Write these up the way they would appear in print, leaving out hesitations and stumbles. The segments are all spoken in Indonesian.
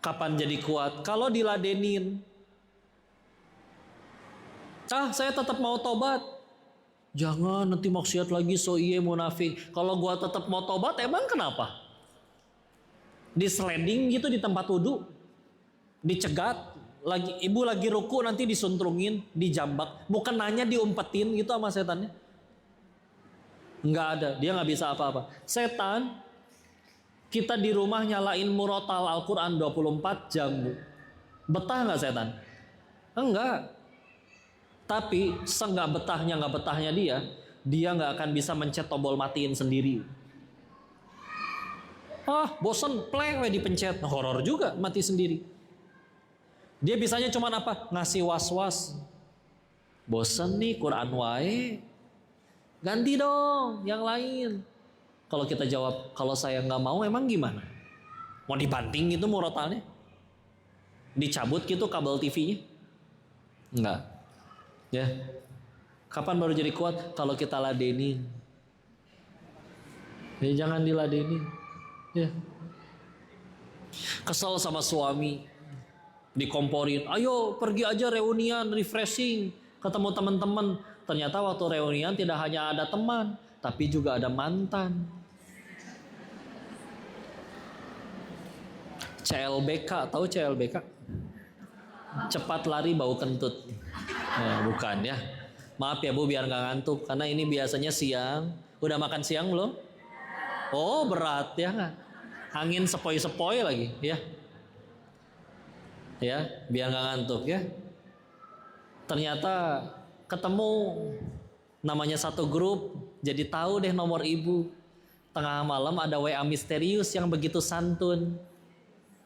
Kapan jadi kuat? Kalau diladenin. Saya tetap mau tobat. Jangan nanti maksiat lagi, so iye munafik. Kalau gua tetap mau tobat, emang kenapa? Di sliding gitu di tempat wudhu, dicegat, ibu lagi ruku nanti disuntrungin, dijambak. Bukan nanya diumpetin gitu sama setannya. Nggak ada, dia nggak bisa apa-apa. Setan, kita di rumah nyalain murotal Al-Quran 24 jam. Betah nggak setan? Enggak. Tapi nggak betahnya dia nggak akan bisa mencet tombol matiin sendiri. Bosen, pleng dipencet, horor juga mati sendiri. Dia bisanya cuma apa? Ngasih was-was. Bosen nih Quran wae, ganti dong yang lain. Kalau kita jawab, kalau saya nggak mau, emang gimana? Mau dibanting gitu murotalnya? Dicabut gitu kabel TV-nya? Enggak. Ya. Kapan baru jadi kuat? Kalau kita ladenin. Ya, jangan diladenin. Ya. Kesel sama suami, dikomporin, ayo pergi aja reunian, refreshing, ketemu teman-teman. Ternyata waktu reunian tidak hanya ada teman, tapi juga ada mantan. CLBK, tahu CLBK? Cepat lari bau kentut. Bukan ya. Maaf ya Bu, biar nggak ngantuk, karena ini biasanya siang. Udah makan siang belum? Oh berat ya nggak? Angin sepoi-sepoi lagi ya. Ya, biar nggak ngantuk ya. Ternyata ketemu namanya satu grup, jadi tahu deh nomor ibu. Tengah malam ada WA misterius yang begitu santun.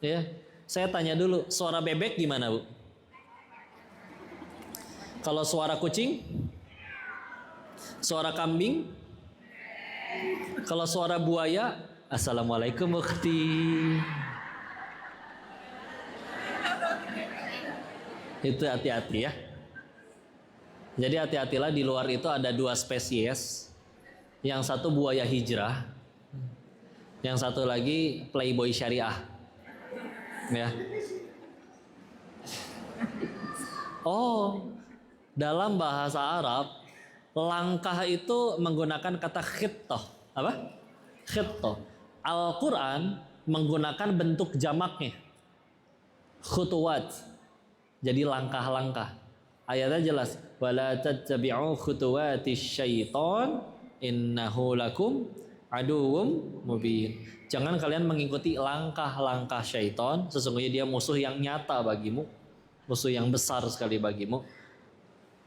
Ya, saya tanya dulu, suara bebek gimana Bu? Kalau suara kucing? Suara kambing? Kalau suara buaya? Assalamualaikum ukhti. Itu hati-hati ya. Jadi hati-hatilah, di luar itu ada dua spesies. Yang satu buaya hijrah, yang satu lagi playboy syariah. Ya. Dalam bahasa Arab, langkah itu menggunakan kata khittah. Apa? Khittah. Al-Quran menggunakan bentuk jamaknya, khutuwat. Jadi langkah-langkah. Ayatnya jelas, wala tattabi'u khutuwatis syaiton innahu lakum aduwwum mubin. Jangan kalian mengikuti langkah-langkah syaiton, sesungguhnya dia musuh yang nyata bagimu, musuh yang besar sekali bagimu.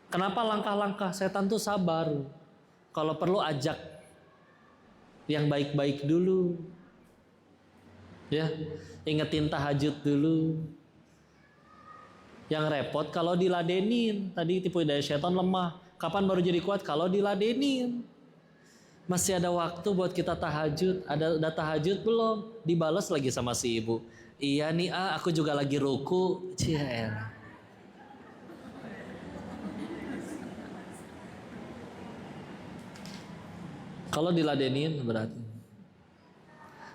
Kenapa langkah-langkah? Setan tuh sabar. Kalau perlu ajak yang baik-baik dulu. Ya, ingetin tahajud dulu. Yang repot kalau diladenin. Tadi tipu daya setan lemah. Kapan baru jadi kuat? Kalau diladenin. Masih ada waktu buat kita tahajud. Udah tahajud belum? Dibalas lagi sama si ibu. Iya nih aku juga lagi ruku. Ciel. Kalau diladenin berarti.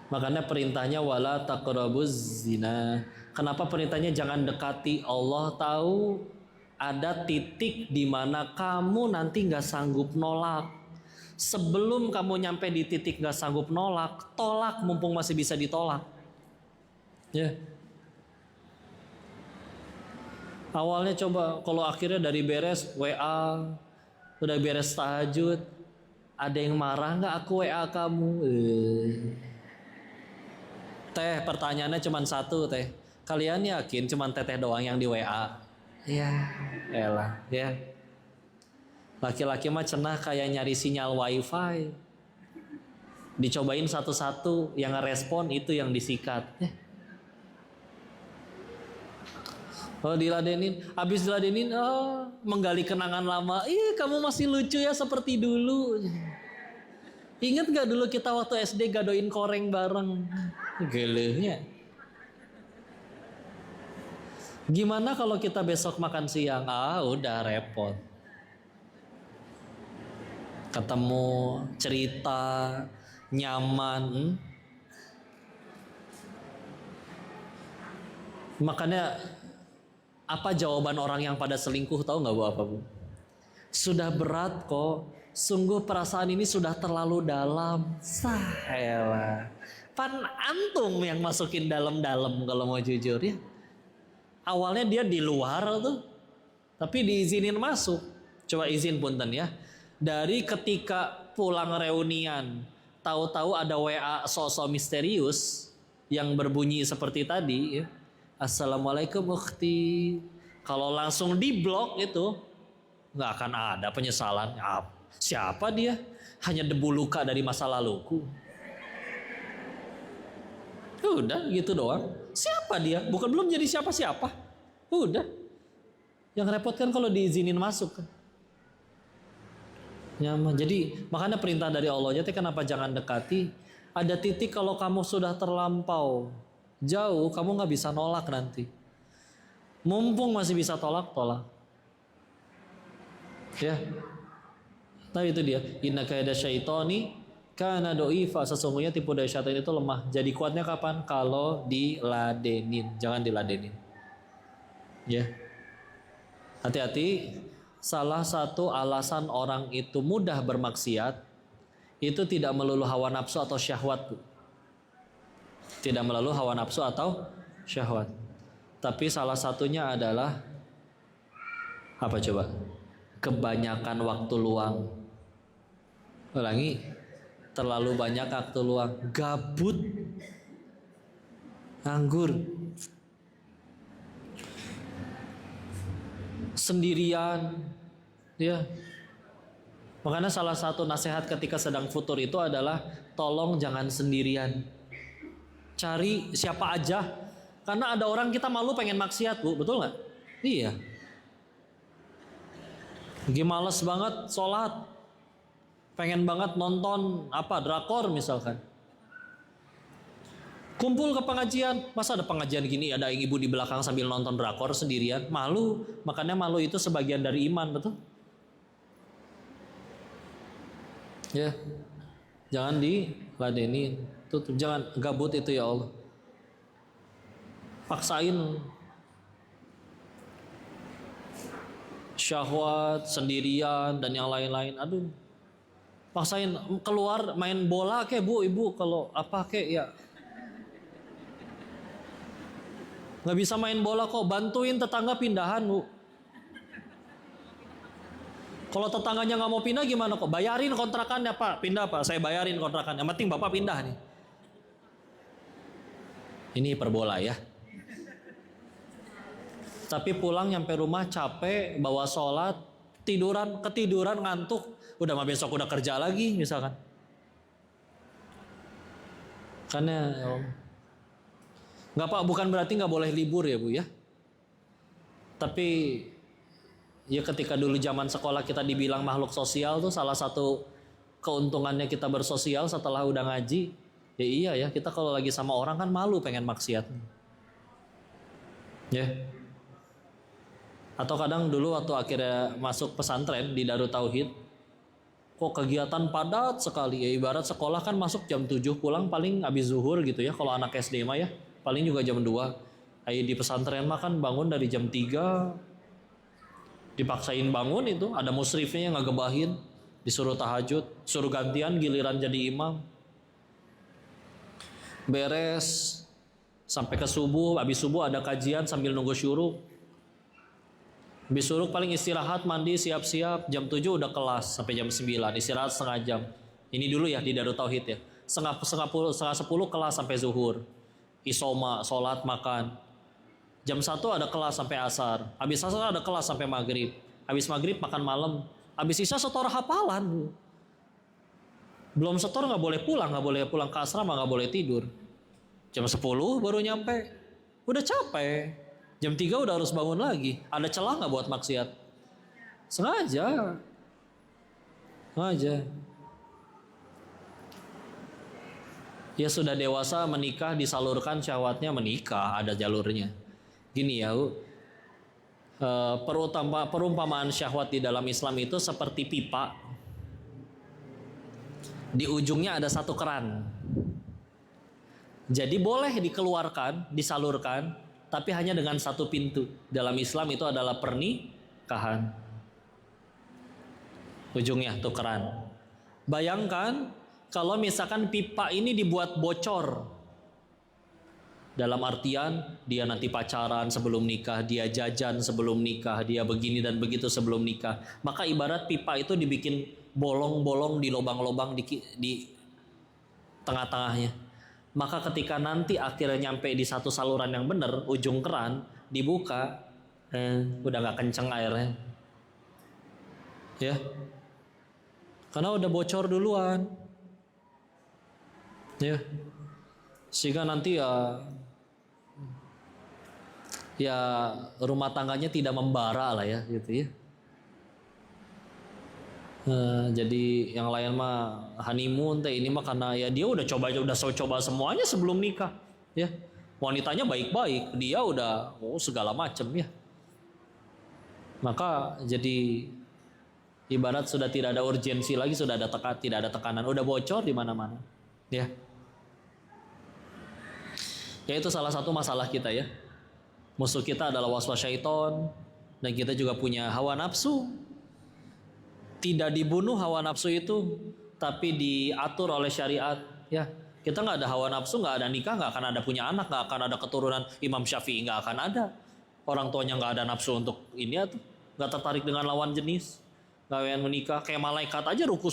Makanya perintahnya wala taqrabuz zina. Kenapa perintahnya jangan dekati? Allah tahu ada titik di mana kamu nanti nggak sanggup nolak. Sebelum kamu nyampe di titik nggak sanggup nolak, tolak mumpung masih bisa ditolak. Ya. Awalnya coba, kalau akhirnya dari beres WA, udah beres tahajud, ada yang marah nggak aku WA kamu? Teh, pertanyaannya cuma satu teh. Kalian yakin cuma teteh doang yang di WA? Ya, elah ya. Laki-laki mah cenah kayak nyari sinyal wifi. Dicobain satu-satu, yang ngerespon itu yang disikat. Diladenin, habis diladenin, menggali kenangan lama. Kamu masih lucu ya seperti dulu. Ingat gak dulu kita waktu SD gadoin koreng bareng? Gelehnya. Gimana kalau kita besok makan siang? Udah repot. Ketemu, cerita, nyaman. Makanya apa jawaban orang yang pada selingkuh, tahu nggak Bu apa Bu? Sudah berat kok, sungguh perasaan ini sudah terlalu dalam. Sahelah. Pan antum yang masukin dalam-dalam kalau mau jujur ya. Awalnya dia di luar tuh, tapi diizinin masuk. Coba izin punten ya. Dari ketika pulang reunian, tahu-tahu ada WA sosok misterius yang berbunyi seperti tadi ya. Assalamualaikum ukhti. Kalau langsung diblok itu nggak akan ada penyesalan. Siapa dia? Hanya debu luka dari masa laluku. Udah gitu doang. Siapa dia? Bukan belum jadi siapa-siapa. Udah. Yang repot kan kalau diizinin masuk kan. Nyaman. Jadi makanya perintah dari Allah jadi kenapa jangan dekati. Ada titik kalau kamu sudah terlampau jauh, kamu nggak bisa nolak nanti. Mumpung masih bisa tolak. Ya. Tapi itu dia. Inna kaida syaitani kana doifa. Sesungguhnya tipu daya syaitan itu lemah. Jadi kuatnya kapan? Kalau diladenin. Jangan diladenin. Ya. Hati-hati. Salah satu alasan orang itu mudah bermaksiat itu tidak melulu hawa nafsu atau syahwat. Tidak melulu hawa nafsu atau syahwat. Tapi salah satunya adalah apa coba? Kebanyakan waktu luang. Ulangi, terlalu banyak waktu luang, gabut, nganggur, sendirian, ya. Makanya salah satu nasihat ketika sedang futur itu adalah tolong jangan sendirian. Cari siapa aja. Karena ada orang kita malu pengen maksiat, Bu, betul nggak? Iya. Lagi males banget sholat, pengen banget nonton drakor misalkan. Kumpul ke pengajian, masa ada pengajian gini ada ibu di belakang sambil nonton drakor sendirian, malu. Makanya malu itu sebagian dari iman, betul? Ya, jangan diladenin. Tutup, jangan gabut itu ya Allah. Paksain syahwat, sendirian dan yang lain-lain. Aduh. Paksain keluar main bola kek Bu, Ibu kalau kek ya. Nggak bisa main bola kok, bantuin tetangga pindahan Bu. Kalau tetangganya nggak mau pindah gimana kok? Bayarin kontrakannya Pak, pindah Pak, saya bayarin kontrakannya. Yang penting Bapak pindah nih. Ini hiperbola ya. Tapi pulang nyampe rumah capek, bawa sholat, ketiduran ngantuk, udah mah besok udah kerja lagi misalkan. Karena nggak Pak, bukan berarti nggak boleh libur ya Bu ya. Tapi ya ketika dulu zaman sekolah kita dibilang makhluk sosial tuh salah satu keuntungannya kita bersosial setelah udah ngaji. Ya iya ya, kita kalau lagi sama orang kan malu pengen maksiat. Ya. Atau kadang dulu waktu akhirnya masuk pesantren di Darut Tauhid, kok kegiatan padat sekali ya, ibarat sekolah kan masuk jam 7 pulang paling habis zuhur gitu ya, kalau anak SD mah ya paling juga jam 2. Ayo di pesantren mah kan bangun dari jam 3, dipaksain bangun itu, ada musrifnya yang ngegebahin, disuruh tahajud, suruh gantian giliran jadi imam, beres sampai ke subuh, habis subuh ada kajian sambil nunggu syuruk. Habis syuruk paling istirahat, mandi, siap-siap, jam 7 udah kelas sampai jam 9, istirahat setengah jam. Ini dulu ya di Darut Tauhid ya. Setengah 10 kelas sampai zuhur. Isoma, sholat, makan. Jam 1 ada kelas sampai asar. Habis asar ada kelas sampai maghrib. Habis maghrib makan malam. Habis isya setor hafalan. Belum setor nggak boleh pulang ke asrama, nggak boleh tidur. Jam 10 baru nyampe. Udah capek. Jam 3 udah harus bangun lagi. Ada celah nggak buat maksiat? Sengaja. Ya sudah dewasa menikah, disalurkan syahwatnya, menikah, ada jalurnya. Gini ya, perumpamaan syahwat di dalam Islam itu seperti pipa. Di ujungnya ada satu keran. Jadi boleh dikeluarkan, disalurkan, tapi hanya dengan satu pintu. Dalam Islam itu adalah pernikahan. Ujungnya tukeran. Bayangkan kalau misalkan pipa ini dibuat bocor. Dalam artian dia nanti pacaran sebelum nikah, dia jajan sebelum nikah, dia begini dan begitu sebelum nikah. Maka ibarat pipa itu dibikin bolong-bolong di lubang-lubang di tengah-tengahnya. Maka ketika nanti akhirnya nyampe di satu saluran yang benar, ujung keran dibuka, udah gak kenceng airnya. Ya. Karena udah bocor duluan. Ya. Sehingga nanti ya rumah tangganya tidak membara lah ya gitu ya. Jadi yang lain mah honeymoon teh, ini mah karena ya dia udah coba semuanya sebelum nikah ya. Wanitanya baik-baik, dia udah segala macam ya. Maka jadi ibarat sudah tidak ada urgensi lagi, sudah ada tidak ada tekanan, udah bocor di mana-mana ya. Ya itu salah satu masalah kita ya. Musuh kita adalah waswas syaiton, dan kita juga punya hawa nafsu. Tidak dibunuh hawa nafsu itu, tapi diatur oleh syariat. Ya, kita nggak ada hawa nafsu, nggak ada nikah, nggak akan ada punya anak, nggak akan ada keturunan Imam Syafi'i, nggak akan ada. Orang tuanya nggak ada nafsu untuk ini atau nggak tertarik dengan lawan jenis, nggak pengen menikah. Kayak malaikat aja ruku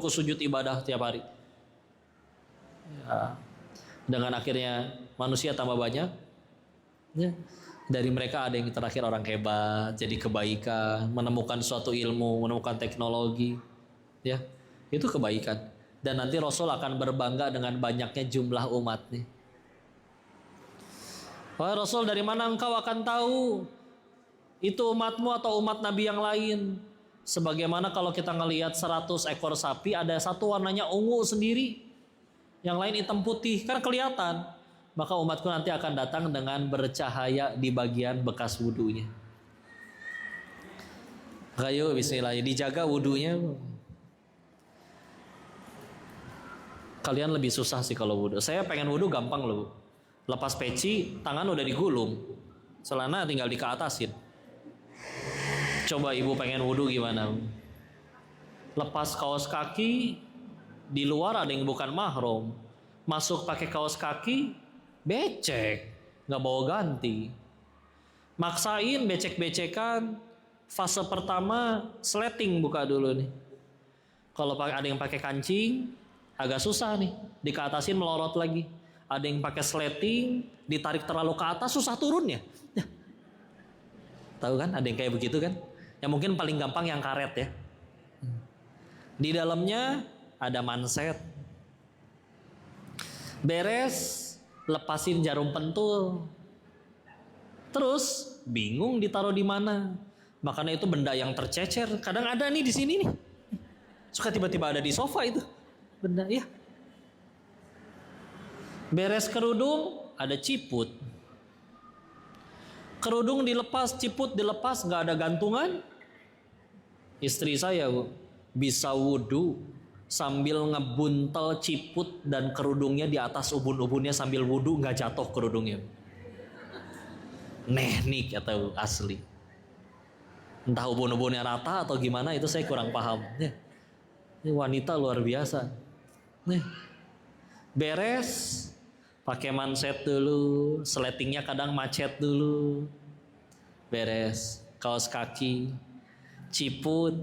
sujud ibadah tiap hari. Ya, dengan akhirnya manusia tambah banyak. Ya. Dari mereka ada yang terakhir orang hebat, jadi kebaikan, menemukan suatu ilmu, menemukan teknologi, ya itu kebaikan. Dan nanti Rasul akan berbangga dengan banyaknya jumlah umatnya. Wahai Rasul, dari mana engkau akan tahu itu umatmu atau umat Nabi yang lain? Sebagaimana kalau kita ngelihat 100 ekor sapi, ada satu warnanya ungu sendiri, yang lain hitam putih, kan kelihatan. Maka umatku nanti akan datang dengan bercahaya di bagian bekas wudunya. Ayo bismillah, dijaga wudunya. Kalian lebih susah sih kalau wudu. Saya pengen wudu gampang loh. Lepas peci, tangan udah digulung. Celana tinggal dikeatasin. Coba ibu pengen wudu gimana? Lepas kaos kaki, di luar ada yang bukan mahram. Masuk pakai kaos kaki, becek, nggak bawa ganti. Maksain becek-becekan. Fase pertama sleting buka dulu nih. Kalau ada yang pakai kancing, agak susah nih. Dikeatasin melorot lagi. Ada yang pakai sleting, ditarik terlalu ke atas susah turunnya. Ya. Tahu kan? Ada yang kayak begitu kan? Yang mungkin paling gampang yang karet ya. Di dalamnya ada manset. Beres. Lepasin jarum pentul. Terus bingung ditaruh di mana. Makanya itu benda yang tercecer. Kadang ada nih di sini nih. Suka tiba-tiba ada di sofa itu. Benda ya. Beres kerudung ada ciput. Kerudung dilepas, ciput dilepas, nggak ada gantungan. Istri saya bisa wudu sambil ngebuntel ciput dan kerudungnya di atas ubun-ubunnya sambil wudu, nggak jatuh kerudungnya. Teknik atau asli. Entah ubun-ubunnya rata atau gimana itu saya kurang paham. Ini wanita luar biasa. Nih. Beres, pakai manset dulu, sletingnya kadang macet dulu. Beres, kaos kaki, ciput.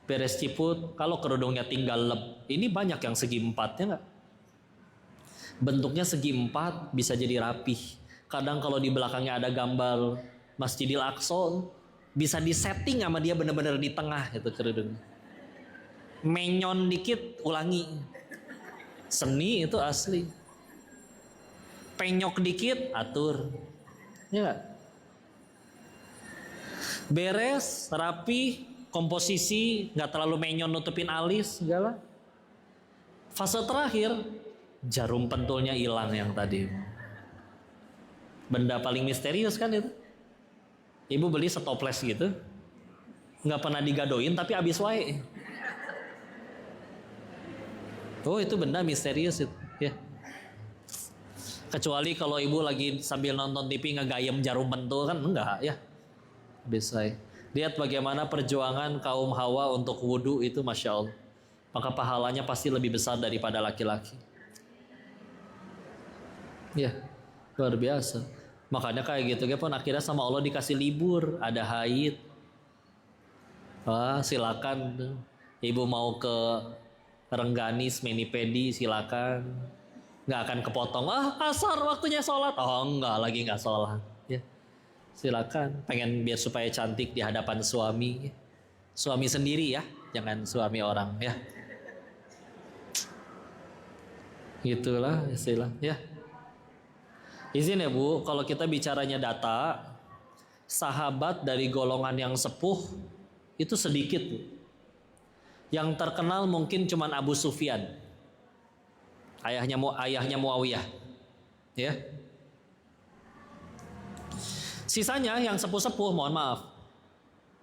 Beres ciput, kalau kerudungnya tinggal lep, ini banyak yang segi 4 ya nggak? Bentuknya segi 4 bisa jadi rapih. Kadang kalau di belakangnya ada gambar Masjidil Aqsa, bisa disetting sama dia benar-benar di tengah itu kerudungnya. Menyon dikit, ulangi. Seni itu asli. Penyok dikit, atur. Ya nggak? Beres, rapi. Komposisi nggak terlalu menyon nutupin alis segala. Fase terakhir jarum pentulnya hilang yang tadi. Benda paling misterius kan itu. Ibu beli setoples gitu, nggak pernah digadoin tapi abis wae. Oh itu benda misterius itu ya. Kecuali kalau ibu lagi sambil nonton TV ngegayem jarum pentul kan enggak ya. Bisa. Lihat bagaimana perjuangan kaum Hawa untuk wudhu itu, Masya Allah. Maka pahalanya pasti lebih besar daripada laki-laki. Ya, luar biasa. Makanya kayak gitu pun akhirnya sama Allah dikasih libur, ada haid. Wah, silakan. Ibu mau ke Rengganis, Menipedi, silakan. Nggak akan kepotong. Asar waktunya sholat. Oh enggak, lagi nggak sholat. Ya, silakan. Pengen biar supaya cantik di hadapan suami. Suami sendiri ya, jangan suami orang ya. Gitulah istilah ya. Izin ya Bu, kalau kita bicaranya data, sahabat dari golongan yang sepuh itu sedikit Bu. Yang terkenal mungkin cuman Abu Sufyan, ayahnya Muawiyah, ya. Sisanya yang sepuh-sepuh, mohon maaf,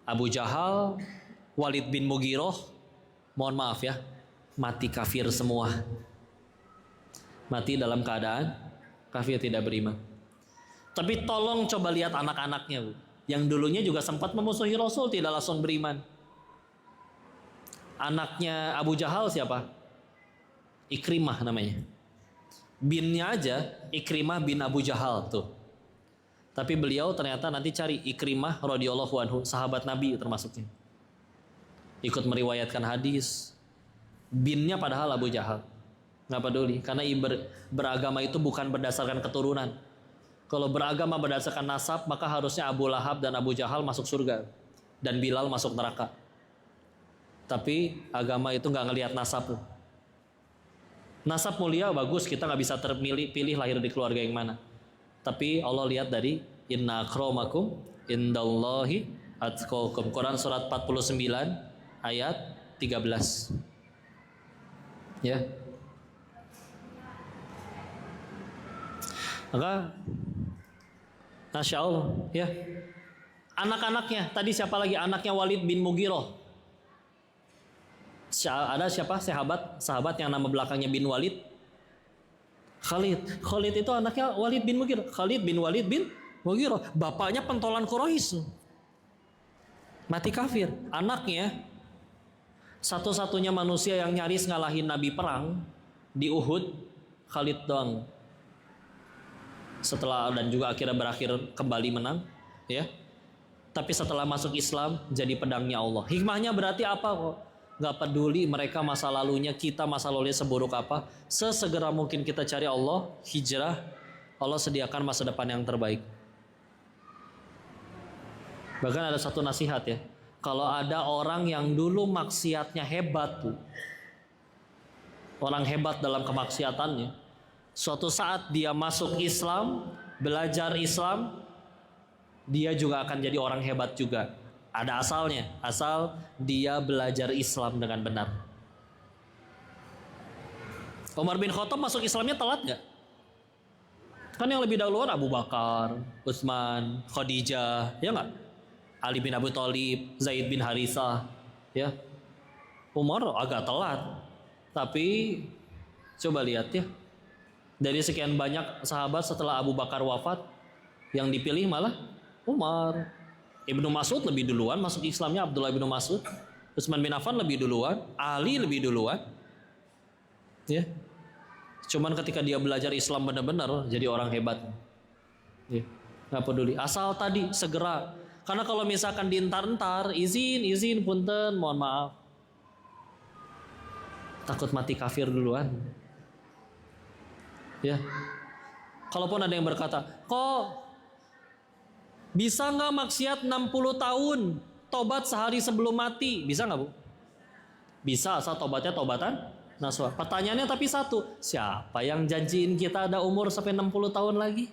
Abu Jahal, Walid bin Mughirah, mohon maaf ya, mati kafir semua. Mati dalam keadaan kafir, tidak beriman. Tapi tolong coba lihat anak-anaknya Bu, yang dulunya juga sempat memusuhi Rasul, tidak langsung beriman. Anaknya Abu Jahal siapa? Ikrimah namanya. Binnya aja Ikrimah bin Abu Jahal tuh. Tapi beliau ternyata nanti cari Ikrimah radhiyallahu anhu, sahabat Nabi termasuknya. Ikut meriwayatkan hadis. Binnya padahal Abu Jahal. Nggak peduli, karena beragama itu bukan berdasarkan keturunan. Kalau beragama berdasarkan nasab, maka harusnya Abu Lahab dan Abu Jahal masuk surga dan Bilal masuk neraka. Tapi agama itu nggak ngelihat nasab. Nasab mulia bagus, kita nggak bisa pilih lahir di keluarga yang mana. Tapi Allah lihat dari inna akramakum indallahi atqakum. Quran surat 49 ayat 13. Ya. Maka Masya Allah ya. Anak-anaknya tadi siapa lagi? Anaknya Walid bin Mughirah. Ada siapa? Sahabat yang nama belakangnya bin Walid? Khalid. Khalid itu anaknya Walid bin Mughirah. Khalid bin Walid bin Mughirah. Bapaknya pentolan Quraisy. Mati kafir. Anaknya satu-satunya manusia yang nyaris ngalahin Nabi perang di Uhud, Khalid doang. Setelah dan juga akhirnya berakhir kembali menang, ya. Tapi setelah masuk Islam jadi pedangnya Allah. Hikmahnya berarti apa kok? Gak peduli mereka masa lalunya, kita masa lalunya seburuk apa, sesegera mungkin kita cari Allah, hijrah, Allah sediakan masa depan yang terbaik. Bahkan ada satu nasihat ya, kalau ada orang yang dulu maksiatnya hebat tuh, orang hebat dalam kemaksiatannya, suatu saat dia masuk Islam, belajar Islam, dia juga akan jadi orang hebat juga. Ada asalnya, asal dia belajar Islam dengan benar. Umar bin Khattab masuk Islamnya telat gak? Kan yang lebih dahuluan Abu Bakar, Utsman, Khadijah, ya nggak? Ali bin Abi Thalib, Zaid bin Harithah, ya. Umar agak telat, tapi coba lihat ya. Dari sekian banyak sahabat setelah Abu Bakar wafat, yang dipilih malah Umar. Ibnu Mas'ud lebih duluan masuk Islamnya, Abdullah bin Mas'ud. Utsman bin Affan lebih duluan, Ali lebih duluan. Ya. Cuman ketika dia belajar Islam benar-benar jadi orang hebat. Ya. Nggak peduli, asal tadi segera. Karena kalau misalkan dientar-entar, izin punten, mohon maaf. Takut mati kafir duluan. Ya. Kalaupun ada yang berkata, kok bisa nggak maksiat 60 tahun, tobat sehari sebelum mati? Bisa nggak Bu? Bisa, asal tobatnya tobatan nasuha. Pertanyaannya tapi satu, siapa yang janjiin kita ada umur sampai 60 tahun lagi?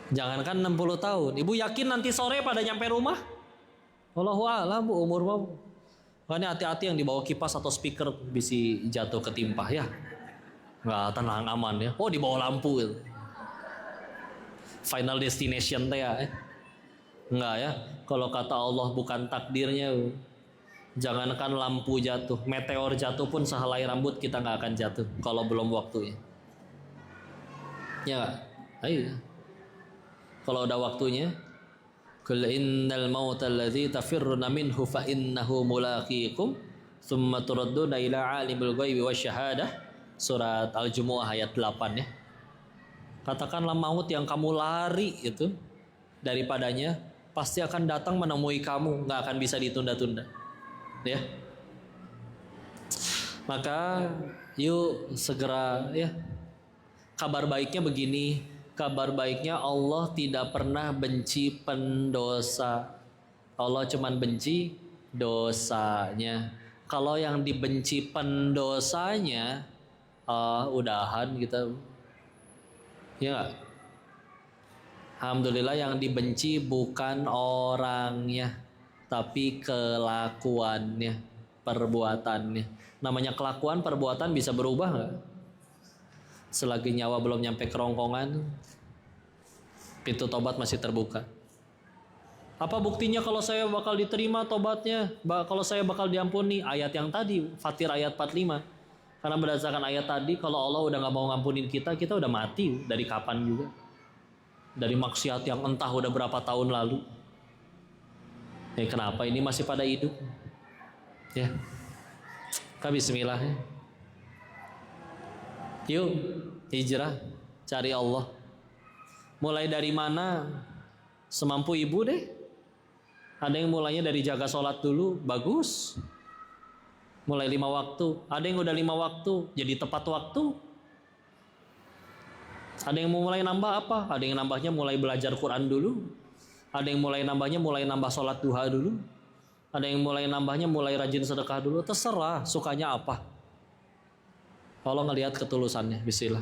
Jangankan 60 tahun, Ibu yakin nanti sore pada nyampe rumah? Wallahu a'lam Bu, umur mau. Makanya hati-hati yang dibawa kipas atau speaker bisa jatuh ketimpa ya. Nggak tenang aman ya. Oh, dibawa lampu gitu. Final destination teh ya. Enggak ya. Kalau kata Allah bukan takdirnya. Jangankan lampu jatuh, meteor jatuh pun sehelai rambut kita nggak akan jatuh kalau belum waktunya. Ya nggak? Ayo. Kalau udah waktunya, qul innal mautal ladzi tafirruna minhu fa innahu mulaqikum tsumma turadduna ila alimul ghaibi wasyahadah. Surat Al-Jumu'ah ayat 8 ya. Katakanlah maut yang kamu lari itu daripadanya pasti akan datang menemui kamu, nggak akan bisa ditunda-tunda. Ya. Maka yuk segera ya. Kabar baiknya begini, kabar baiknya Allah tidak pernah benci pendosa. Allah cuman benci dosanya. Kalau yang dibenci pendosanya, udahan kita. Ya gak? Alhamdulillah yang dibenci bukan orangnya, tapi kelakuannya, perbuatannya. Namanya kelakuan, perbuatan bisa berubah gak? Selagi nyawa belum nyampe kerongkongan, pintu tobat masih terbuka. Apa buktinya kalau saya bakal diterima tobatnya? Kalau saya bakal diampuni? Ayat yang tadi, Fatir ayat 45. Karena berdasarkan ayat tadi, kalau Allah udah gak mau ngampunin kita, kita udah mati dari kapan juga. Dari maksiat yang entah udah berapa tahun lalu. Ya kenapa ini masih pada hidup? Ya, kita bismillah ya. Yuk hijrah, cari Allah. Mulai dari mana? Semampu ibu deh. Ada yang mulainya dari jaga sholat dulu, bagus. Mulai 5 waktu. Ada yang udah 5 waktu, jadi tepat waktu. Ada yang mau mulai nambah apa? Ada yang nambahnya mulai belajar Quran dulu. Ada yang mulai nambahnya mulai nambah sholat duha dulu. Ada yang mulai nambahnya mulai rajin sedekah dulu. Terserah sukanya apa. Allah ngelihat ketulusannya, bismillah.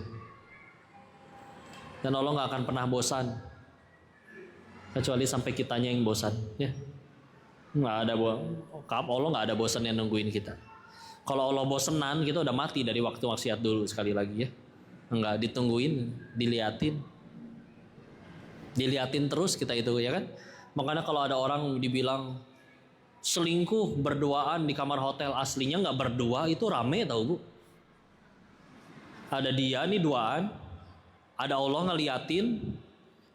Dan Allah nggak akan pernah bosan, kecuali sampai kitanya yang bosan. Ya, nggak ada Allah nggak ada bosan yang nungguin kita. Kalau Allah bosenan, kita udah mati dari waktu maksiat dulu sekali lagi ya. Nggak ditungguin, diliatin terus kita itu ya kan. Makanya kalau ada orang dibilang selingkuh berduaan di kamar hotel, aslinya nggak berdua, itu rame tau bu. Ada dia nih duaan, ada Allah ngeliatin,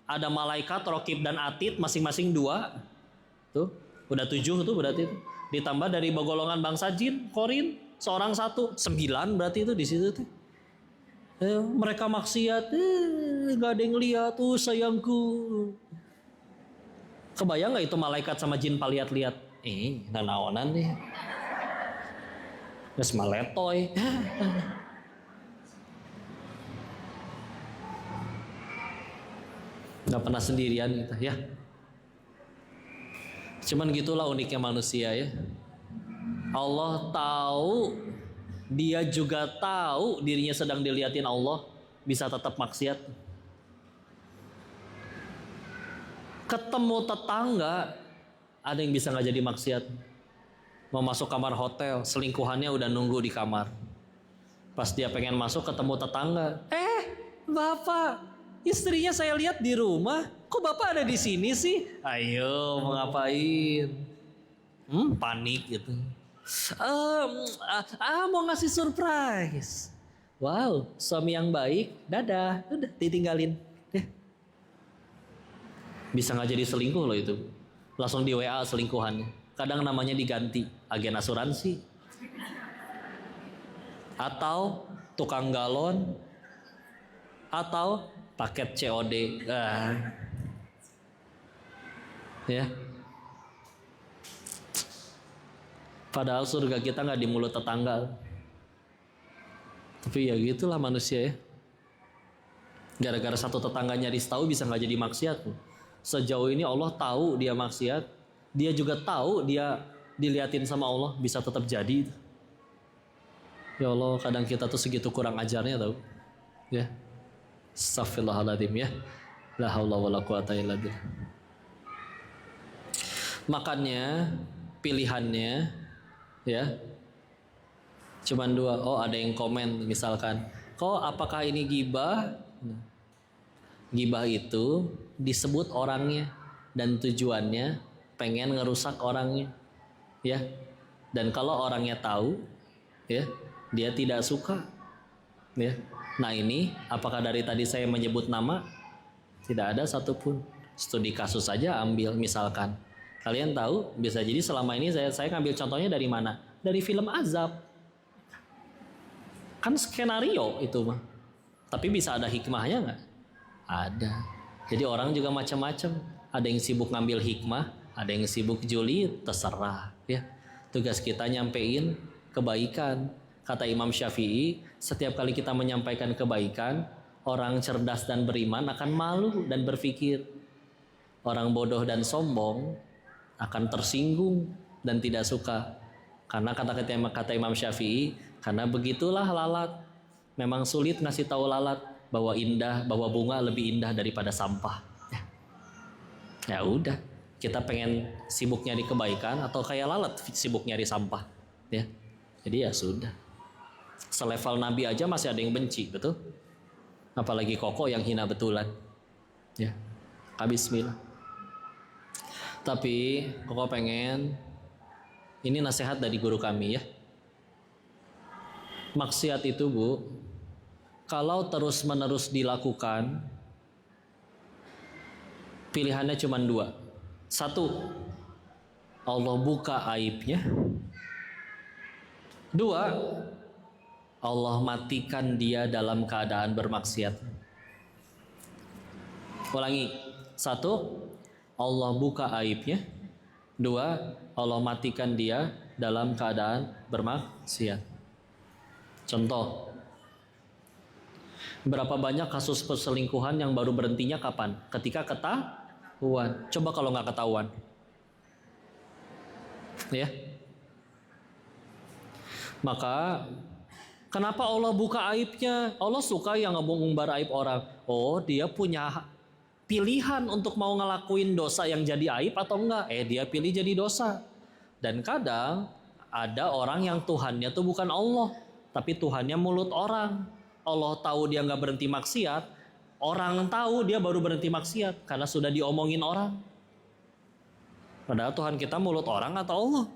ada malaikat Rokib dan Atid masing-masing 2, tuh udah 7 tuh berarti itu. Ditambah dari golongan bangsa jin, Korin, seorang 1, 9 berarti itu di situ tuh. Mereka maksiat, gak ada yang lihat, sayangku. Kebayang nggak itu malaikat sama jin paliat-liat? Nanaonan nih, nges maletoy. Nggak pernah sendirian kita ya. Cuman gitulah uniknya manusia ya. Allah tahu, dia juga tahu dirinya sedang dilihatin Allah, bisa tetap maksiat. Ketemu tetangga, ada yang bisa nggak jadi maksiat. Mau masuk kamar hotel, selingkuhannya udah nunggu di kamar. Pas dia pengen masuk ketemu tetangga, bapak, istrinya saya lihat di rumah, kok bapak ada di sini sih? Ayo mau ngapain? Panik gitu. Mau ngasih surprise. Wow, suami yang baik, dadah, udah ditinggalin. Bisa nggak jadi selingkuh loh itu. Langsung di WA selingkuhannya. Kadang namanya diganti, agen asuransi, atau tukang galon, atau paket COD. Ya. Padahal surga kita nggak di mulut tetangga. Tapi ya gitulah manusia ya. Gara-gara satu tetangga nyaris tahu bisa nggak jadi maksiat. Sejauh ini Allah tahu dia maksiat, dia juga tahu dia diliatin sama Allah, bisa tetap jadi. Ya Allah, kadang kita tuh segitu kurang ajarnya tahu. Ya. Astaghfirullahaladzim ya. La haula wala quwata illa billah. Makanya pilihannya ya cuman 2. Oh, ada yang komen misalkan, kok apakah ini ghibah? Ghibah itu disebut orangnya dan tujuannya pengen ngerusak orangnya. Ya. Dan kalau orangnya tahu ya, dia tidak suka. Ya. Nah ini, apakah dari tadi saya menyebut nama? Tidak ada satupun. Studi kasus saja ambil misalkan. Kalian tahu, bisa jadi selama ini saya ngambil contohnya dari mana? Dari film Azab. Kan skenario itu mah. Tapi bisa ada hikmahnya nggak? Ada. Jadi orang juga macam-macam. Ada yang sibuk ngambil hikmah, ada yang sibuk julid, terserah. Ya. Tugas kita nyampein kebaikan. Kata Imam Syafi'i, setiap kali kita menyampaikan kebaikan, orang cerdas dan beriman akan malu dan berpikir. Orang bodoh dan sombong akan tersinggung dan tidak suka. Karena kata Imam Syafi'i, karena begitulah lalat. Memang sulit ngasih tahu lalat bahwa bunga lebih indah daripada sampah. Ya udah, kita pengen sibuk nyari kebaikan atau kayak lalat sibuk nyari sampah. Ya, jadi ya sudah. Selevel Nabi aja masih ada yang benci, betul? Apalagi Koko yang hina betulan. Ya, bismillah. Tapi Koko pengen, ini nasihat dari guru kami ya. Maksiat itu Bu, kalau terus-menerus dilakukan, pilihannya cuma dua. Satu, Allah buka aibnya. Dua, Allah matikan dia dalam keadaan bermaksiat. Ulangi. Satu, Allah buka aibnya. Dua, Allah matikan dia dalam keadaan bermaksiat. Contoh, berapa banyak kasus perselingkuhan yang baru berhentinya kapan? Ketika ketahuan. Coba kalau nggak ketahuan, ya. Maka kenapa Allah buka aibnya? Allah suka yang ngumbar aib orang. Oh, dia punya pilihan untuk mau ngelakuin dosa yang jadi aib atau enggak. Dia pilih jadi dosa. Dan kadang ada orang yang Tuhannya tuh bukan Allah, tapi Tuhannya mulut orang. Allah tahu dia nggak berhenti maksiat, orang tahu dia baru berhenti maksiat karena sudah diomongin orang. Padahal Tuhan kita mulut orang atau Allah?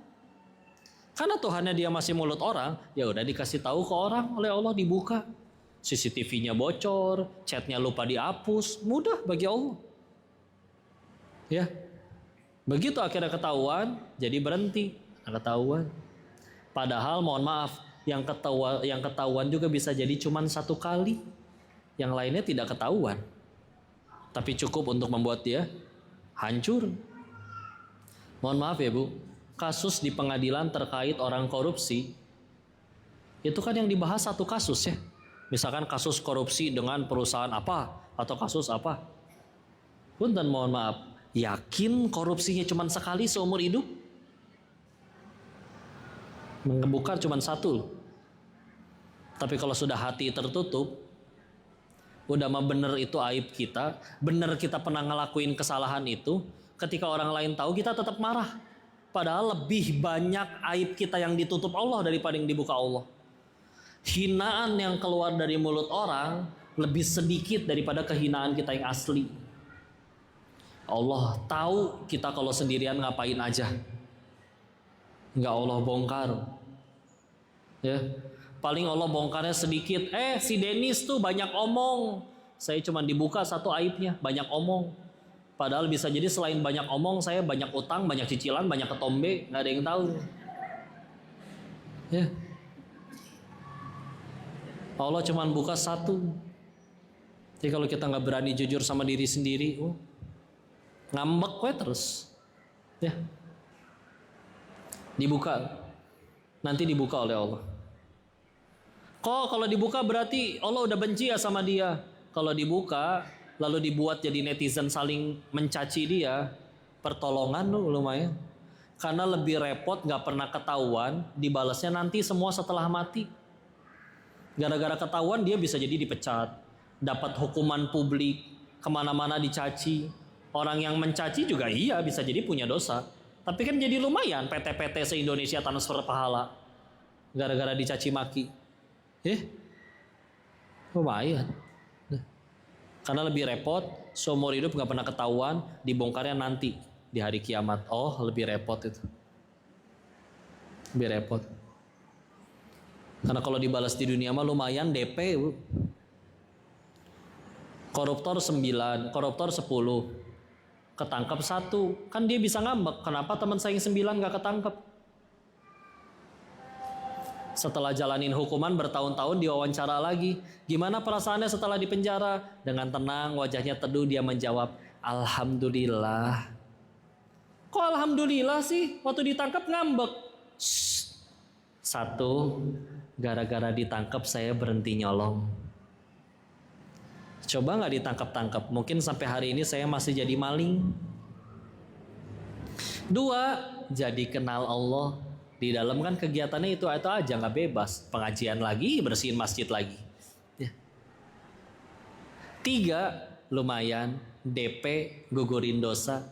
Karena Tuhannya dia masih mulut orang, ya udah dikasih tahu ke orang oleh Allah, dibuka. CCTV-nya bocor, chatnya lupa dihapus, mudah bagi Allah. Ya, begitu akhirnya ketahuan, jadi berhenti, ketahuan. Padahal mohon maaf, yang ketahuan juga bisa jadi cuma satu kali, yang lainnya tidak ketahuan, tapi cukup untuk membuat dia hancur. Mohon maaf ya Bu, kasus di pengadilan terkait orang korupsi, itu kan yang dibahas satu kasus ya. Misalkan kasus korupsi dengan perusahaan apa atau kasus apa. Punten mohon maaf, yakin korupsinya cuma sekali seumur hidup? Mengebukar cuma satu. Tapi kalau sudah hati tertutup, udah mah bener itu aib kita, bener kita pernah ngelakuin kesalahan itu, ketika orang lain tahu kita tetap marah. Padahal lebih banyak aib kita yang ditutup Allah daripada yang dibuka Allah. Hinaan yang keluar dari mulut orang lebih sedikit daripada kehinaan kita yang asli. Allah tahu kita kalau sendirian ngapain aja, nggak Allah bongkar. Ya, paling Allah bongkarnya sedikit. Si Denis tuh banyak omong. Saya cuma dibuka satu aibnya, banyak omong. Padahal bisa jadi selain banyak omong, saya banyak utang, banyak cicilan, banyak ketombe, nggak ada yang tahu. Ya, Allah cuma buka satu. Jadi kalau kita nggak berani jujur sama diri sendiri, ngambek we terus. Ya, dibuka. Nanti dibuka oleh Allah. Kok kalau dibuka berarti Allah udah benci ya sama dia. Kalau dibuka lalu dibuat jadi netizen saling mencaci dia, pertolongan lumayan. Karena lebih repot gak pernah ketahuan, dibalasnya nanti semua setelah mati. Gara-gara ketahuan dia bisa jadi dipecat, dapat hukuman publik, kemana-mana dicaci. Orang yang mencaci juga iya bisa jadi punya dosa. Tapi kan jadi lumayan PT-PT se-Indonesia transfer pahala gara-gara dicaci maki. Lumayan. Karena lebih repot, seumur hidup gak pernah ketahuan, dibongkarnya nanti di hari kiamat. Oh, lebih repot itu. Lebih repot. Karena kalau dibalas di dunia mah lumayan DP, Bu. Koruptor 9, koruptor 10, ketangkep 1. Kan dia bisa ngambek, kenapa teman saya yang 9 gak ketangkep? Setelah jalanin hukuman bertahun-tahun diwawancara lagi. Gimana perasaannya setelah dipenjara? Dengan tenang, wajahnya teduh, dia menjawab, Alhamdulillah. Kok alhamdulillah sih? Waktu ditangkap ngambek. Shh. 1, gara-gara ditangkap saya berhenti nyolong. Coba gak ditangkap-tangkap, mungkin sampai hari ini saya masih jadi maling. 2, jadi kenal Allah. Di dalam kan kegiatannya itu aja nggak bebas, pengajian lagi, bersihin masjid lagi. 3, lumayan DP, gugurin dosa.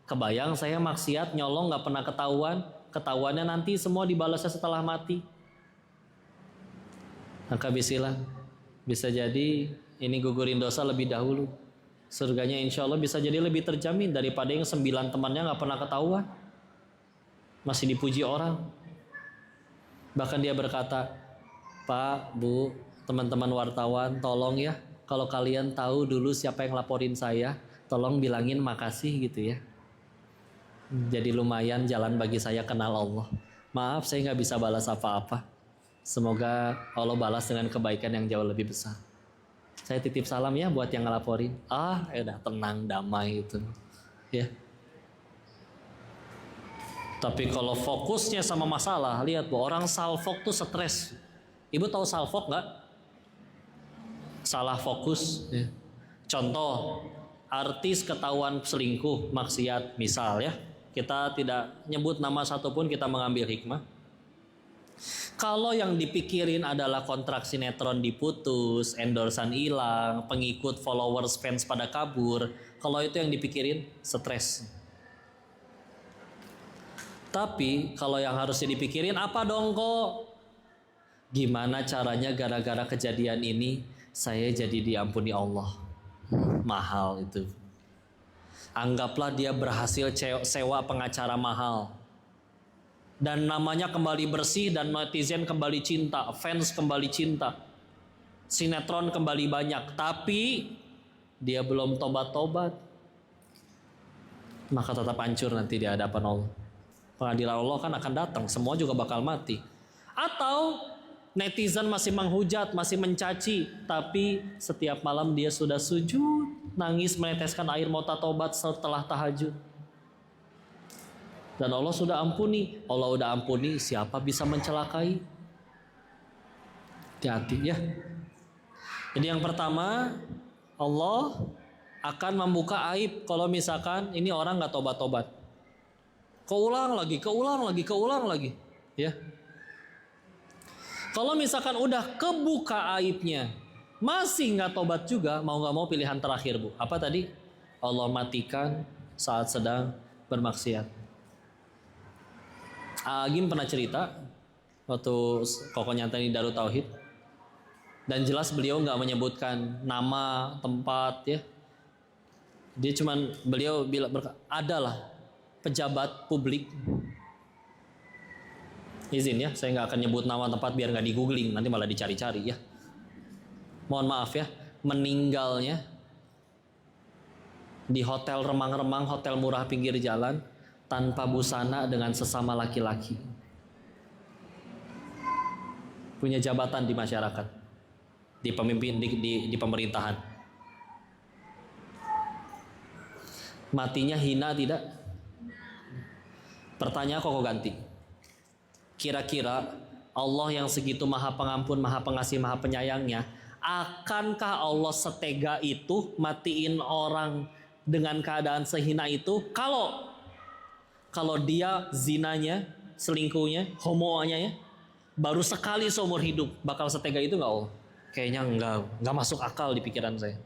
Kebayang saya maksiat nyolong nggak pernah ketahuan, ketahuannya nanti semua dibalasnya setelah mati. Maka bisa jadi ini gugurin dosa lebih dahulu. Surganya insya Allah bisa jadi lebih terjamin daripada yang 9 temannya nggak pernah ketahuan, masih dipuji orang. Bahkan dia berkata, Pak, Bu, teman-teman wartawan, tolong ya, kalau kalian tahu dulu siapa yang laporin saya, tolong bilangin makasih gitu ya. Jadi lumayan jalan bagi saya kenal Allah. Maaf saya nggak bisa balas apa-apa. Semoga Allah balas dengan kebaikan yang jauh lebih besar. Saya titip salam ya buat yang ngelaporin. Udah tenang, damai itu. Ya. Tapi kalau fokusnya sama masalah, lihat bu, orang salfok tuh stres. Ibu tahu salfok nggak? Salah fokus. Ya. Contoh, artis ketahuan selingkuh, maksiat, misal ya. Kita tidak nyebut nama satupun, kita mengambil hikmah. Kalau yang dipikirin adalah kontrak sinetron diputus, endorsan hilang, pengikut, followers, fans pada kabur, kalau itu yang dipikirin, stres. Tapi kalau yang harusnya dipikirin apa dong kok? Gimana caranya gara-gara kejadian ini saya jadi diampuni Allah? Mahal itu. Anggaplah dia berhasil sewa pengacara mahal. Dan namanya kembali bersih dan netizen kembali cinta, fans kembali cinta. Sinetron kembali banyak, tapi dia belum tobat-tobat. Maka tetap hancur nanti di hadapan Allah. Pengadilan Allah kan akan datang, semua juga bakal mati. Atau netizen masih menghujat, masih mencaci, tapi setiap malam dia sudah sujud, nangis meneteskan air mata tobat setelah tahajud. Dan Allah sudah ampuni. Allah udah ampuni, siapa bisa mencelakai? Hati-hati ya. Jadi yang pertama, Allah akan membuka aib kalau misalkan ini orang nggak tobat-tobat. Keulang lagi, ya. Kalau misalkan udah kebuka aibnya, masih nggak tobat juga, mau nggak mau pilihan terakhir bu. Apa tadi? Allah matikan saat sedang bermaksiat. Agim pernah cerita waktu kokoh nyantani Darut Tauhid, dan jelas beliau nggak menyebutkan nama tempat ya. Dia cuman beliau bilang adalah pejabat publik, izin ya, saya nggak akan nyebut nama tempat biar nggak di googling, nanti malah dicari-cari ya. Mohon maaf ya, meninggalnya di hotel remang-remang, hotel murah pinggir jalan, tanpa busana dengan sesama laki-laki. Punya jabatan di masyarakat, di pemimpin, di pemerintahan. Matinya hina tidak? Pertanyaan kok ganti. Kira-kira Allah yang segitu maha pengampun, maha pengasih, maha penyayangnya, akankah Allah setega itu matiin orang dengan keadaan sehina itu? Kalau dia zinanya, selingkuhnya, homoanya ya, baru sekali seumur hidup, bakal setega itu nggak Allah? Kayaknya nggak masuk akal di pikiran saya.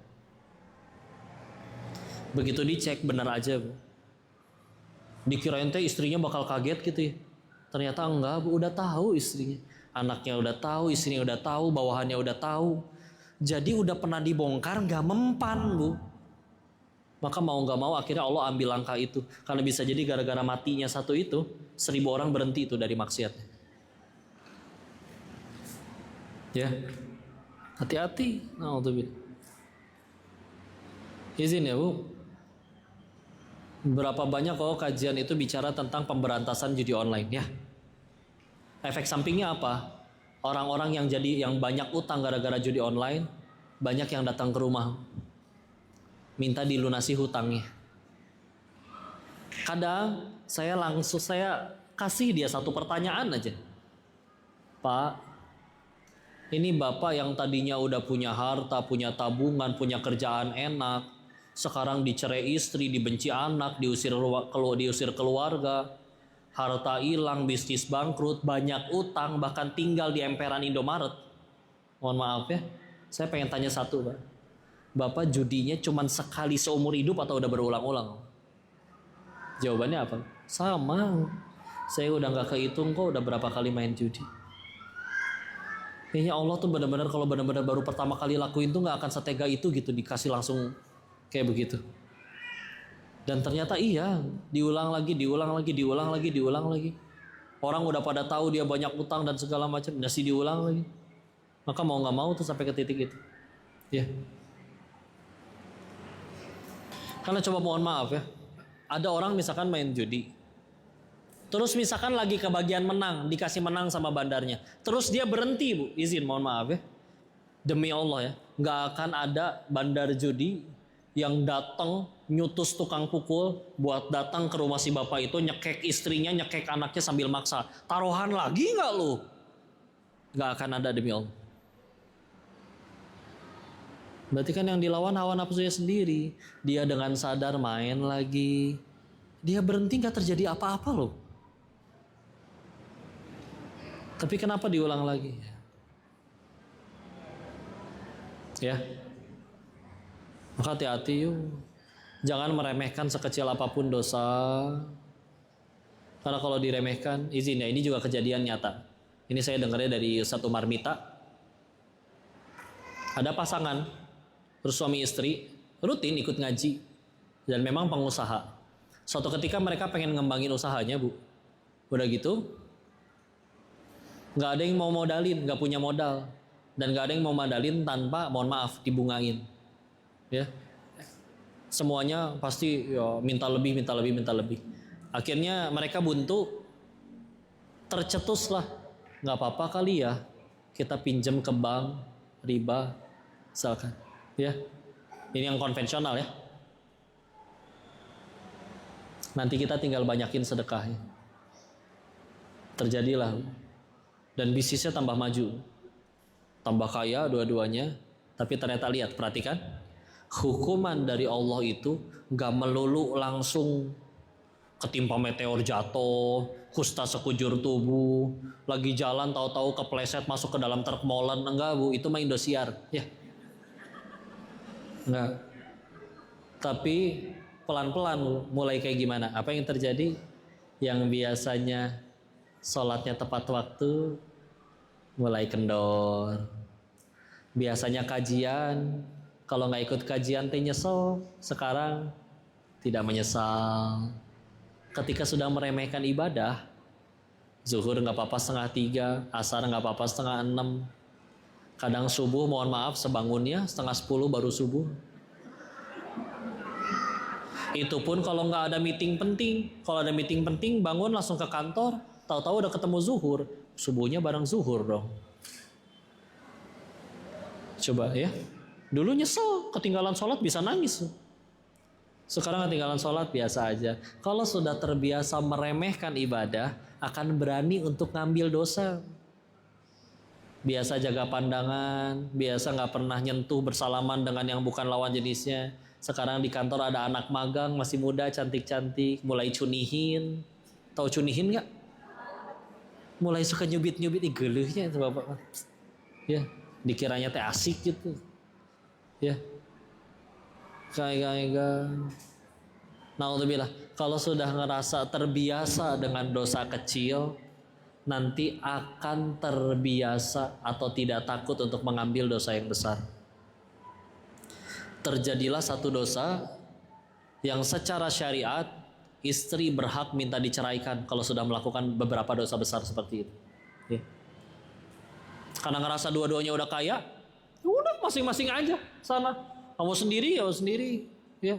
Begitu dicek benar aja bu. Dikirain teh istrinya bakal kaget gitu ya. Ternyata enggak bu, udah tahu istrinya. Anaknya udah tahu, istrinya udah tahu, bawahannya udah tahu. Jadi udah pernah dibongkar, nggak mempan bu. Maka mau nggak mau akhirnya Allah ambil langkah itu. Karena bisa jadi gara-gara matinya satu itu, 1000 orang berhenti itu dari maksiatnya. Ya, hati-hati. Nah, Izin ya Bu, berapa banyak kok kajian itu bicara tentang pemberantasan judi online ya. Efek sampingnya apa? Orang-orang yang banyak utang gara-gara judi online, banyak yang datang ke rumah minta dilunasi hutangnya. Kadang saya kasih dia satu pertanyaan aja. Pak, ini Bapak yang tadinya udah punya harta, punya tabungan, punya kerjaan enak, sekarang dicerai istri, dibenci anak, diusir keluarga, harta hilang, bisnis bangkrut, banyak utang, bahkan tinggal di emperan Indomaret. Mohon maaf ya, saya pengen tanya satu Pak. Bapak judinya cuma sekali seumur hidup atau udah berulang-ulang? Jawabannya apa? Sama. Saya udah gak kehitung kok udah berapa kali main judi. Kayaknya Allah tuh benar-benar kalau benar-benar baru pertama kali lakuin tuh gak akan setega itu gitu, dikasih langsung kayak begitu. Dan ternyata iya, diulang lagi. Orang udah pada tahu dia banyak utang dan segala macam, masih diulang lagi. Maka mau nggak mau tuh sampai ke titik itu. Ya. Karena coba mohon maaf ya, ada orang misalkan main judi, terus misalkan lagi kebagian menang, dikasih menang sama bandarnya, terus dia berhenti Bu, izin mohon maaf ya, demi Allah ya, nggak akan ada bandar judi yang datang nyutus tukang pukul buat datang ke rumah si bapak itu, nyekek istrinya, nyekek anaknya sambil maksa, taruhan lagi nggak lu? Nggak akan ada demi Allah. Berarti kan yang dilawan hawa nafsunya sendiri. Dia dengan sadar main lagi, dia berhenti nggak terjadi apa-apa loh. Tapi kenapa diulang lagi? Ya. Maka hati-hati yuk. Jangan meremehkan sekecil apapun dosa. Karena kalau diremehkan, izin ya, ini juga kejadian nyata. Ini saya dengarnya dari Ustadz Umar Mita. Ada pasangan bersuami istri rutin ikut ngaji dan memang pengusaha. Suatu ketika mereka pengen ngembangin usahanya Bu. Udah gitu, nggak ada yang mau modalin, nggak punya modal, dan nggak ada yang mau modalin tanpa mohon maaf dibungain. Ya, semuanya pasti ya, minta lebih. Akhirnya mereka buntu, tercetuslah, nggak apa-apa kali ya kita pinjam ke bank riba, misalkan. Ya, ini yang konvensional ya. Nanti kita tinggal banyakin sedekahnya. Terjadilah, dan bisnisnya tambah maju, tambah kaya dua-duanya. Tapi ternyata lihat, perhatikan, hukuman dari Allah itu gak melulu langsung ketimpa meteor jatuh, kusta sekujur tubuh, lagi jalan tahu-tahu kepleset masuk ke dalam truk molen. Enggak Bu, itu mah Indosiar ya. Enggak. Tapi pelan-pelan mulai kayak gimana? Apa yang terjadi? Yang biasanya sholatnya tepat waktu mulai kendor. Biasanya kajian, kalau nggak ikut kajian teh nyesel, sekarang tidak menyesal. Ketika sudah meremehkan ibadah, zuhur nggak apa-apa 2:30, asar nggak apa-apa 5:30. Kadang subuh mohon maaf sebangunnya 9:30 baru subuh. Itu pun kalau nggak ada meeting penting. Kalau ada meeting penting bangun langsung ke kantor, tahu-tahu udah ketemu zuhur, subuhnya bareng zuhur dong. Coba ya, dulu nyesel ketinggalan sholat bisa nangis. Sekarang ketinggalan sholat biasa aja. Kalau sudah terbiasa meremehkan ibadah, akan berani untuk ngambil dosa. Biasa jaga pandangan, biasa nggak pernah nyentuh bersalaman dengan yang bukan lawan jenisnya. Sekarang di kantor ada anak magang masih muda, cantik-cantik, mulai cunihin. Tahu cunihin nggak? Mulai suka nyubit-nyubit, gelehnya itu bapak. Ya, dikiranya teh asik gitu. Ya, kayak naudzubillah. Kalau sudah ngerasa terbiasa dengan dosa kecil, nanti akan terbiasa atau tidak takut untuk mengambil dosa yang besar. Terjadilah satu dosa yang secara syariat istri berhak minta diceraikan kalau sudah melakukan beberapa dosa besar seperti itu. Ya. Karena ngerasa dua-duanya udah kaya, udah masing-masing aja sana. Kamu sendiri ya sendiri. ya.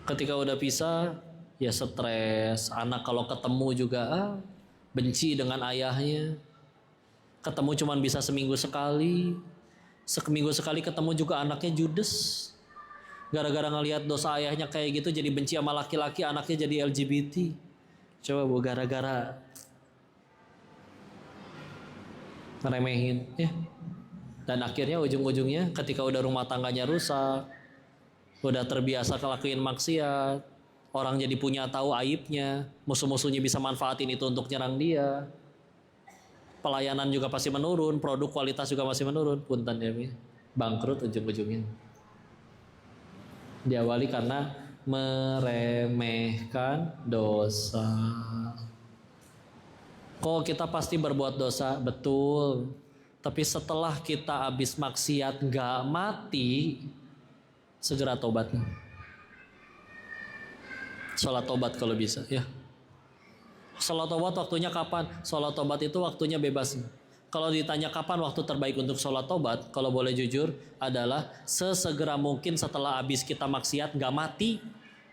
Ketika udah pisah, ya stres. Anak kalau ketemu juga benci dengan ayahnya. Ketemu cuman bisa seminggu sekali. Seminggu sekali ketemu juga anaknya judes. Gara-gara ngelihat dosa ayahnya kayak gitu jadi benci sama laki-laki, anaknya jadi LGBT. Coba bu, gara-gara ngeremehin ya. Dan akhirnya ujung-ujungnya ketika udah rumah tangganya rusak, udah terbiasa ngelakuin maksiat, orang jadi punya tahu aibnya, musuh-musuhnya bisa manfaatin itu untuk nyerang dia. Pelayanan juga pasti menurun, produk kualitas juga masih menurun, punten ya, bangkrut ujung-ujungnya. Diawali karena meremehkan dosa. Kok kita pasti berbuat dosa, betul. Tapi setelah kita habis maksiat gak mati, segera tobat. Sholat tobat kalau bisa ya. Sholat tobat waktunya kapan? Sholat tobat itu waktunya bebas. Kalau ditanya kapan waktu terbaik untuk sholat tobat, kalau boleh jujur adalah sesegera mungkin setelah habis kita maksiat gak mati.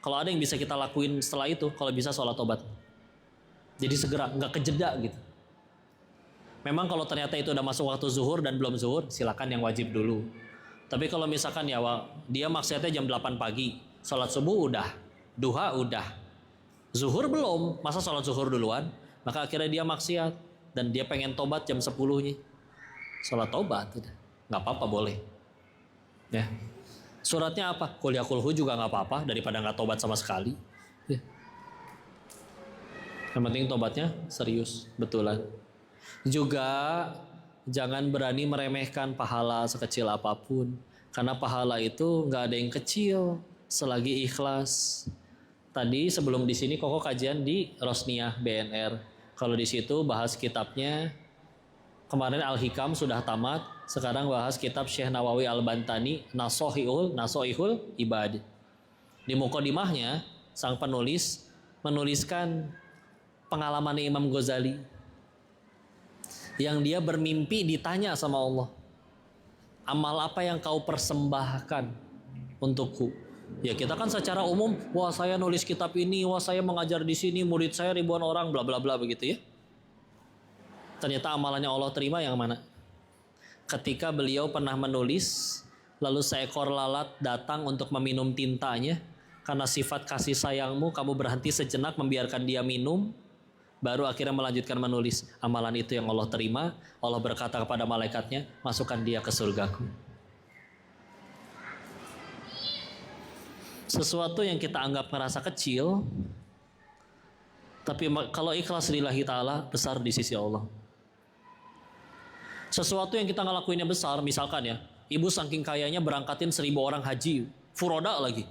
Kalau ada yang bisa kita lakuin setelah itu, kalau bisa sholat tobat. Jadi segera, gak kejeda gitu. Memang kalau ternyata itu udah masuk waktu zuhur dan belum zuhur, silakan yang wajib dulu. Tapi kalau misalkan ya dia maksiatnya jam 8 pagi, sholat subuh udah, duha udah, zuhur belum, masa sholat zuhur duluan, maka akhirnya dia maksiat dan dia pengen tobat jam 10-nya. Sholat tobat udah, nggak apa-apa, boleh. Ya. Suratnya apa? Qul ya qulhu juga nggak apa-apa daripada nggak tobat sama sekali. Ya. Yang penting tobatnya serius, betulan. Juga jangan berani meremehkan pahala sekecil apapun, karena pahala itu nggak ada yang kecil selagi ikhlas. Tadi sebelum di sini Koko kajian di Rosniah BNR. Kalau di situ bahas kitabnya kemarin Al-Hikam sudah tamat, sekarang bahas kitab Syekh Nawawi Al-Bantani Nasoihul Ibad. Di muqaddimahnya sang penulis menuliskan pengalaman Imam Ghazali yang dia bermimpi ditanya sama Allah, amal apa yang kau persembahkan untukku? Ya kita kan secara umum, wah saya nulis kitab ini, wah saya mengajar di sini, murid saya ribuan orang, bla bla bla begitu ya. Ternyata amalannya Allah terima yang mana? Ketika beliau pernah menulis, lalu seekor lalat datang untuk meminum tintanya, karena sifat kasih sayangmu kamu berhenti sejenak membiarkan dia minum. Baru akhirnya melanjutkan menulis, amalan itu yang Allah terima. Allah berkata kepada malaikatnya, masukkan dia ke surgaku. Sesuatu yang kita anggap merasa kecil, tapi kalau ikhlas lillahi ta'ala, besar di sisi Allah. Sesuatu yang kita ngelakuinnya besar, misalkan ya, ibu saking kayanya berangkatin 1000 orang haji, furoda lagi.